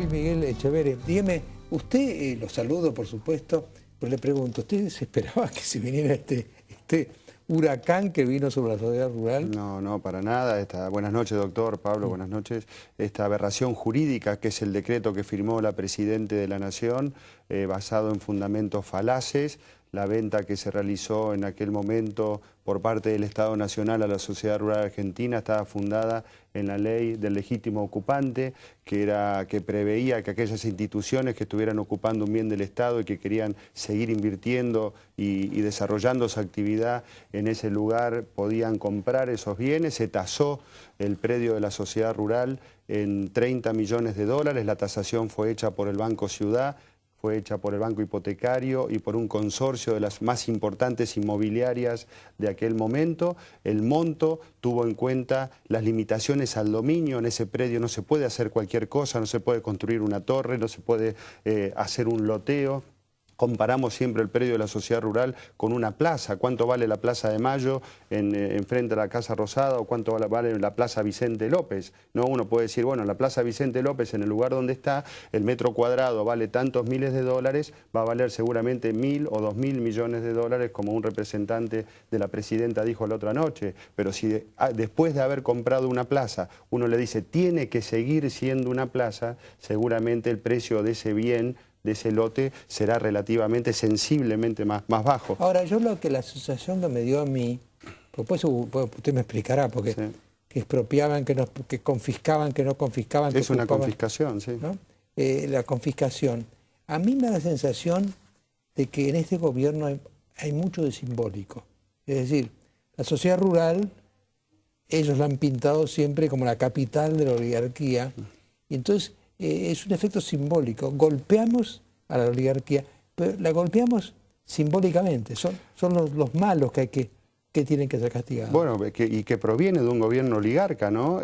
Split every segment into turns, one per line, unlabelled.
Luis Miguel Echeverri, dígame, usted, lo saludo por supuesto, pero le pregunto, ¿usted se esperaba que se viniera este huracán que vino sobre la sociedad rural?
No, no, para nada. Buenas noches, doctor Pablo, buenas noches. Esta aberración jurídica, que es el decreto que firmó la Presidenta de la Nación, basado en fundamentos falaces, la venta que se realizó en aquel momento por parte del Estado Nacional a la sociedad rural argentina estaba fundada en la ley del legítimo ocupante, que preveía que aquellas instituciones que estuvieran ocupando un bien del Estado y que querían seguir invirtiendo y desarrollando su actividad en ese lugar podían comprar esos bienes. Se tasó el predio de la sociedad rural en 30 millones de dólares, la tasación fue hecha por el Banco Ciudad, fue hecha por el Banco Hipotecario y por un consorcio de las más importantes inmobiliarias de aquel momento. El monto tuvo en cuenta las limitaciones al dominio. En ese predio no se puede hacer cualquier cosa, no se puede construir una torre, no se puede hacer un loteo. Comparamos siempre el predio de la sociedad rural con una plaza. ¿Cuánto vale la Plaza de Mayo enfrente a la Casa Rosada o cuánto vale la Plaza Vicente López? No, uno puede decir, bueno, la Plaza Vicente López, en el lugar donde está, el metro cuadrado vale tantos miles de dólares, va a valer seguramente 1.000 o 2.000 millones de dólares, como un representante de la Presidenta dijo la otra noche. Pero si después de haber comprado una plaza, uno le dice, tiene que seguir siendo una plaza, seguramente el precio de ese bien, de ese lote, será relativamente, sensiblemente más bajo.
Ahora, la sensación que me dio a mí, pues usted me explicará, porque sí, que expropiaban, que confiscaban, que no confiscaban.
Es una confiscación, sí.
¿No? La confiscación. A mí me da la sensación de que en este gobierno hay mucho de simbólico. Es decir, la sociedad rural, ellos la han pintado siempre como la capital de la oligarquía, y entonces es un efecto simbólico. Golpeamos a la oligarquía, pero la golpeamos simbólicamente. Son los malos que tienen que ser castigados.
Bueno, y que proviene de un gobierno oligarca, ¿no?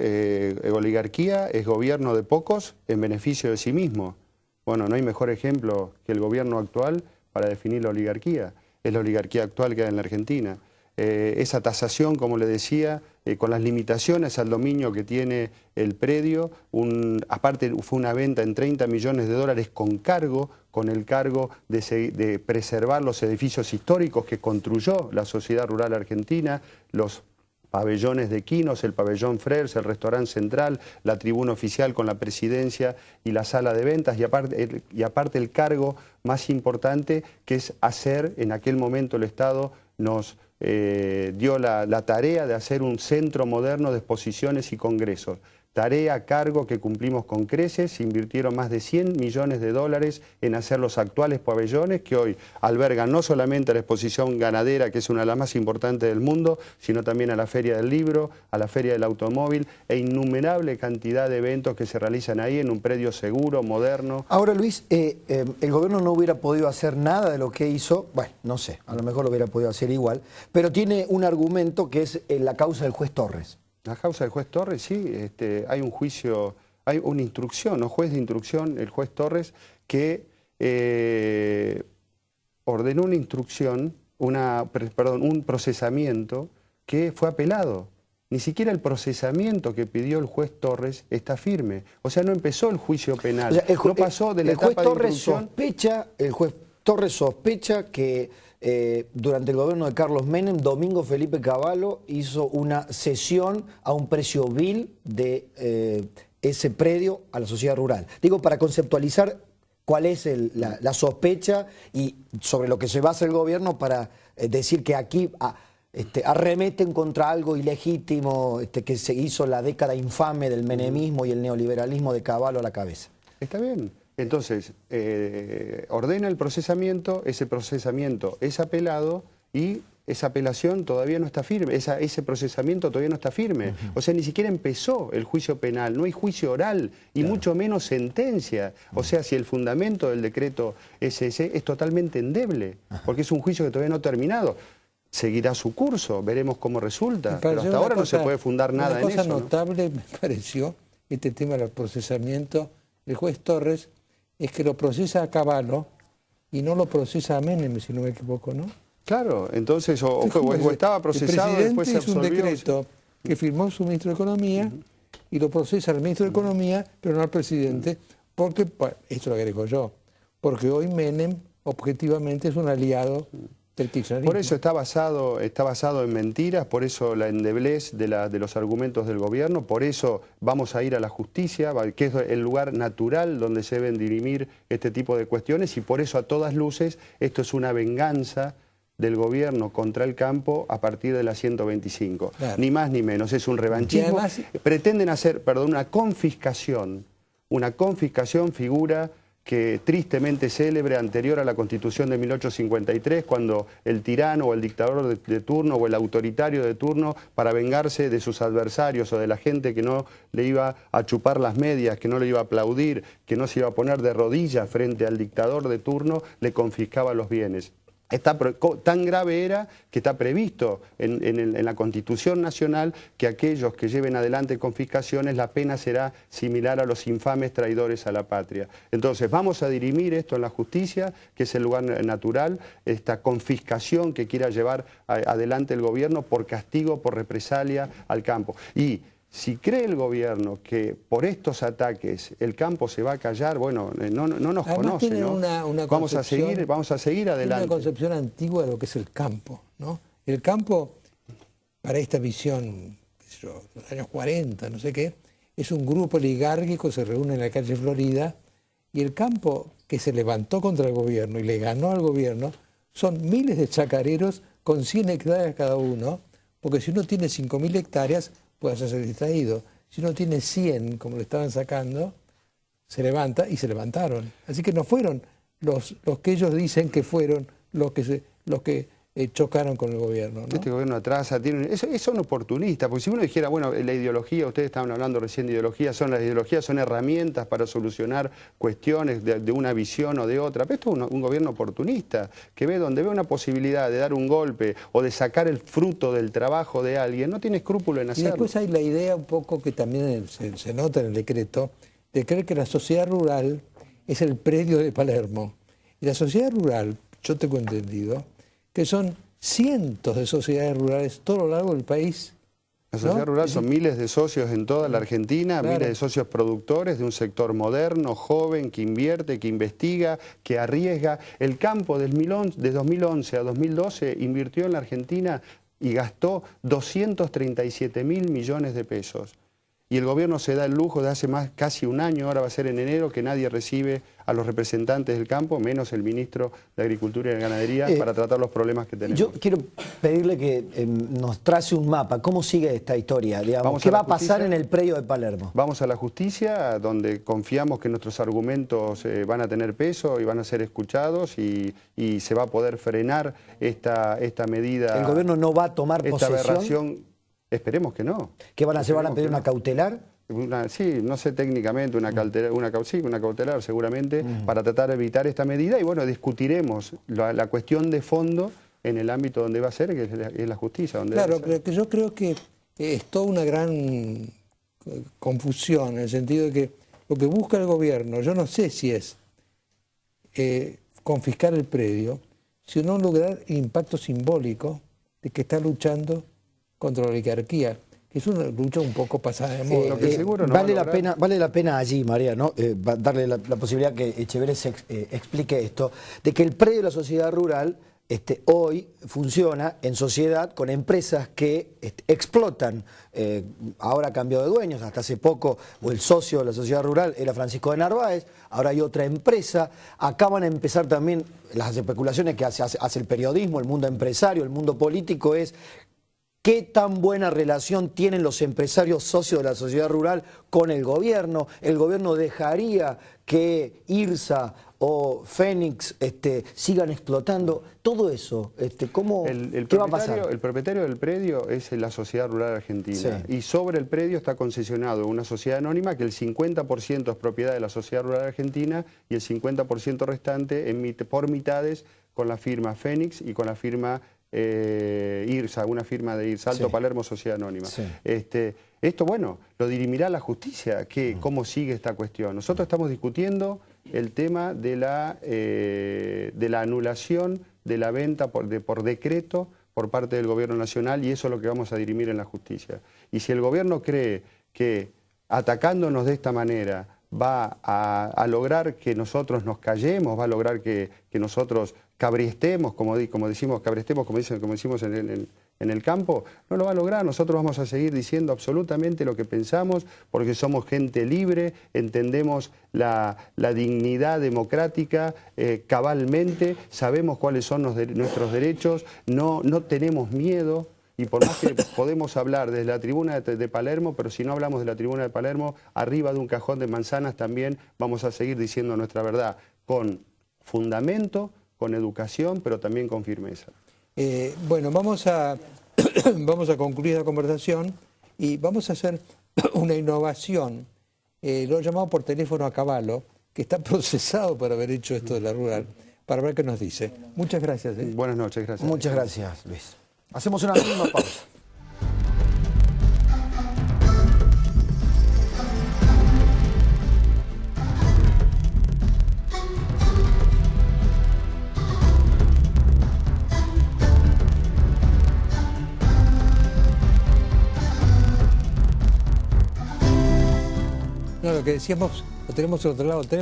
Oligarquía es gobierno de pocos en beneficio de sí mismo. Bueno, no hay mejor ejemplo que el gobierno actual para definir la oligarquía. Es la oligarquía actual que hay en la Argentina. Esa tasación, como le decía, con las limitaciones al dominio que tiene el predio, aparte fue una venta en 30 millones de dólares con el cargo de preservar los edificios históricos que construyó la sociedad rural argentina, los pabellones de Quinos, el pabellón Frers, el restaurante central, la tribuna oficial con la presidencia y la sala de ventas, y aparte el cargo más importante, que es hacer, en aquel momento el Estado nos dio la tarea de hacer un centro moderno de exposiciones y congresos. Tarea, cargo que cumplimos con creces. Se invirtieron más de 100 millones de dólares en hacer los actuales pabellones que hoy albergan no solamente a la exposición ganadera, que es una de las más importantes del mundo, sino también a la Feria del Libro, a la Feria del Automóvil e innumerable cantidad de eventos que se realizan ahí en un predio seguro, moderno.
Ahora, Luis, el gobierno no hubiera podido hacer nada de lo que hizo, bueno, no sé, a lo mejor lo hubiera podido hacer igual, pero tiene un argumento que es la causa del juez Torres.
La causa del juez Torres, sí, hay un juicio, hay una instrucción, un juez de instrucción, el juez Torres, que ordenó una instrucción, un procesamiento que fue apelado. Ni siquiera el procesamiento que pidió el juez Torres está firme. O sea, no empezó el juicio penal,
o sea,
no pasó de la etapa de instrucción.
El juez Torres sospecha que durante el gobierno de Carlos Menem, Domingo Felipe Cavallo hizo una cesión a un precio vil de ese predio a la sociedad rural. Digo, para conceptualizar cuál es la sospecha y sobre lo que se basa el gobierno para decir que aquí arremeten contra algo ilegítimo que se hizo la década infame del menemismo y el neoliberalismo de Cavallo a la cabeza.
Está bien. Entonces, ordena el procesamiento, ese procesamiento es apelado y esa apelación todavía no está firme, ese procesamiento todavía no está firme. O sea, ni siquiera empezó el juicio penal, no hay juicio oral y mucho menos sentencia. O sea, si el fundamento del decreto es ese, es totalmente endeble, porque es un juicio que todavía no ha terminado. Seguirá su curso, veremos cómo resulta, pero hasta ahora no se puede fundar nada en eso.
Una cosa notable me pareció, este tema del procesamiento, el juez Torres, es que lo procesa a Cavallo y no lo procesa a Menem, si no me equivoco, ¿no?
Claro, entonces o estaba procesado, después se absolvió.
El presidente hizo un decreto que firmó su ministro de Economía y lo procesa al ministro de Economía, pero no al presidente. Porque, esto lo agrego yo, porque hoy Menem objetivamente es un aliado del kirchnerismo.
Por eso está basado en mentiras, por eso la endeblez de los argumentos del gobierno, por eso vamos a ir a la justicia, que es el lugar natural donde se deben dirimir este tipo de cuestiones, y por eso a todas luces esto es una venganza del gobierno contra el campo a partir de la 125. Claro. Ni más ni menos, es un revanchismo. Además, pretenden hacer, una confiscación. Una confiscación, figura que tristemente célebre, anterior a la Constitución de 1853, cuando el tirano o el dictador de turno o el autoritario de turno, para vengarse de sus adversarios o de la gente que no le iba a chupar las medias, que no le iba a aplaudir, que no se iba a poner de rodillas frente al dictador de turno, le confiscaba los bienes. Tan grave era que está previsto en la Constitución Nacional que aquellos que lleven adelante confiscaciones, la pena será similar a los infames traidores a la patria. Entonces vamos a dirimir esto en la justicia, que es el lugar natural, esta confiscación que quiera llevar adelante el gobierno por castigo, por represalia al campo. Y si cree el gobierno que por estos ataques el campo se va a callar, bueno, no nos conoce, ¿no? Vamos a seguir adelante.
Una concepción antigua de lo que es el campo, ¿no? El campo, para esta visión, de los años 40, no sé qué, es un grupo oligárquico, se reúne en la calle Florida, y el campo que se levantó contra el gobierno y le ganó al gobierno son miles de chacareros con 100 hectáreas cada uno, porque si uno tiene 5.000 hectáreas, puede hacerse distraído. Si uno tiene 100, como le estaban sacando, se levanta y se levantaron. Así que no fueron los que ellos dicen que fueron los que chocaron con el gobierno, ¿no?
Este gobierno atrasa, son oportunistas, porque si uno dijera, bueno, la ideología, ustedes estaban hablando recién de ideología, las ideologías son herramientas para solucionar cuestiones de una visión o de otra, pero esto es un gobierno oportunista, que donde ve una posibilidad de dar un golpe o de sacar el fruto del trabajo de alguien, no tiene escrúpulo en hacerlo.
Y después hay la idea un poco que también se nota en el decreto, de creer que la sociedad rural es el predio de Palermo. Y la sociedad rural, yo tengo entendido, que son cientos de sociedades rurales todo lo largo del país.
La sociedad rural son miles de socios en toda la Argentina, claro. Miles de socios productores de un sector moderno, joven, que invierte, que investiga, que arriesga. El campo de 2011 a 2012 invirtió en la Argentina y gastó 237.000 millones de pesos. Y el gobierno se da el lujo de hace casi un año, ahora va a ser en enero, que nadie recibe a los representantes del campo, menos el ministro de Agricultura y Ganadería, para tratar los problemas que tenemos.
Yo quiero pedirle que nos trace un mapa. ¿Cómo sigue esta historia? Digamos, ¿qué va a pasar en el predio de Palermo?
Vamos a la justicia, donde confiamos que nuestros argumentos van a tener peso y van a ser escuchados y se va a poder frenar esta medida.
¿El gobierno no va a tomar posesión?
Esta aberración. Esperemos que no.
¿Qué van a hacer? ¿Van a pedir una cautelar?
Sí, no sé técnicamente, una cautelar seguramente, para tratar de evitar esta medida. Y bueno, discutiremos la cuestión de fondo en el ámbito donde va a ser, que es la justicia.
Claro, pero que yo creo que es toda una gran confusión, en el sentido de que lo que busca el gobierno, yo no sé si es confiscar el predio, sino lograr el impacto simbólico de que está luchando contra la oligarquía, que es una lucha un poco pasada de moda.
Vale la pena allí, María, ¿no? Darle la posibilidad que Echeverría explique esto, de que el predio de la sociedad rural hoy funciona en sociedad con empresas que explotan. Ahora cambió de dueños, hasta hace poco el socio de la sociedad rural era Francisco de Narváez, ahora hay otra empresa. Acá van a empezar también las especulaciones que hace el periodismo, el mundo empresario, el mundo político, es ¿qué tan buena relación tienen los empresarios socios de la sociedad rural con el gobierno? ¿El gobierno dejaría que IRSA o Fénix sigan explotando? Todo eso, ¿qué va a pasar?
El propietario del predio es la Sociedad Rural Argentina, sí. Y sobre el predio está concesionado una sociedad anónima que el 50% es propiedad de la Sociedad Rural Argentina y el 50% restante por mitades con la firma Fénix y con la firma IRSA, una firma de IRSA, Alto Palermo Sociedad Anónima. Sí. Esto, bueno, lo dirimirá la justicia, cómo sigue esta cuestión. Nosotros estamos discutiendo el tema de la anulación de la venta por decreto por parte del Gobierno Nacional, y eso es lo que vamos a dirimir en la justicia. Y si el Gobierno cree que atacándonos de esta manera va a lograr que nosotros nos callemos, va a lograr que nosotros cabrestemos, como decimos, como decimos en el campo, no lo va a lograr. Nosotros vamos a seguir diciendo absolutamente lo que pensamos, porque somos gente libre, entendemos la dignidad democrática cabalmente, sabemos cuáles son nuestros derechos, no tenemos miedo. Y por más que podemos hablar desde la tribuna de Palermo, pero si no hablamos de la tribuna de Palermo, arriba de un cajón de manzanas también vamos a seguir diciendo nuestra verdad, con fundamento, con educación, pero también con firmeza.
Bueno, vamos a concluir la conversación y vamos a hacer una innovación. Lo he llamado por teléfono a Cavallo, que está procesado por haber hecho esto de la rural, para ver qué nos dice. Muchas gracias.
Buenas noches, gracias.
Muchas gracias, Luis. Hacemos una mínima pausa.
No, lo que decíamos, lo tenemos al otro lado.